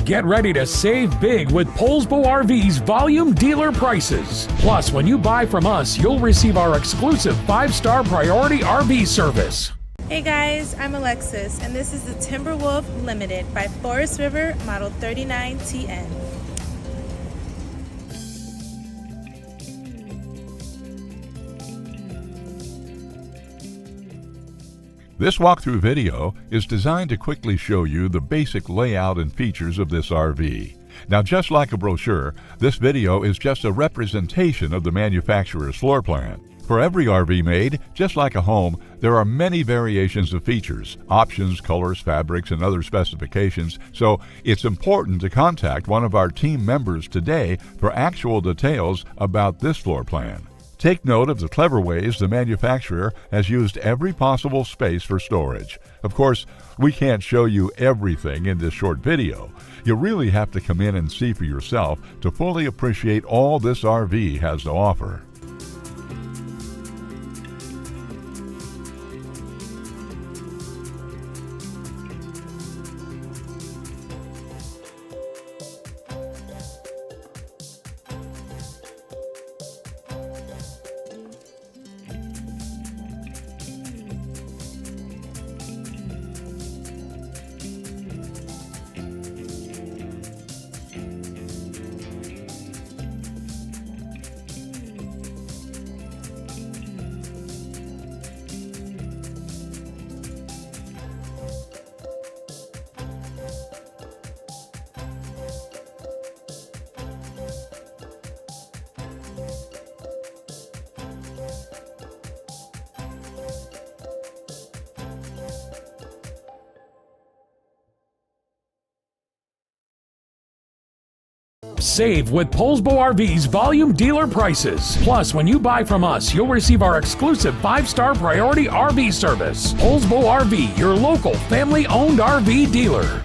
Get ready to save big with Poulsbo RV's volume dealer prices. Plus, when you buy from us, you'll receive our exclusive 5-star priority RV service. Hey guys, I'm Alexis, and this is the Timberwolf Limited by Forest River Model 39TN. This walkthrough video is designed to quickly show you the basic layout and features of this RV. Now, just like a brochure, this video is just a representation of the manufacturer's floor plan. For every RV made, just like a home, there are many variations of features, options, colors, fabrics, and other specifications, so it's important to contact one of our team members today for actual details about this floor plan. Take note of the clever ways the manufacturer has used every possible space for storage. Of course, we can't show you everything in this short video. You really have to come in and see for yourself to fully appreciate all this RV has to offer. Save with Poulsbo RV's volume dealer prices. Plus, when you buy from us, you'll receive our exclusive 5-star priority RV service. Poulsbo RV, your local family-owned RV dealer.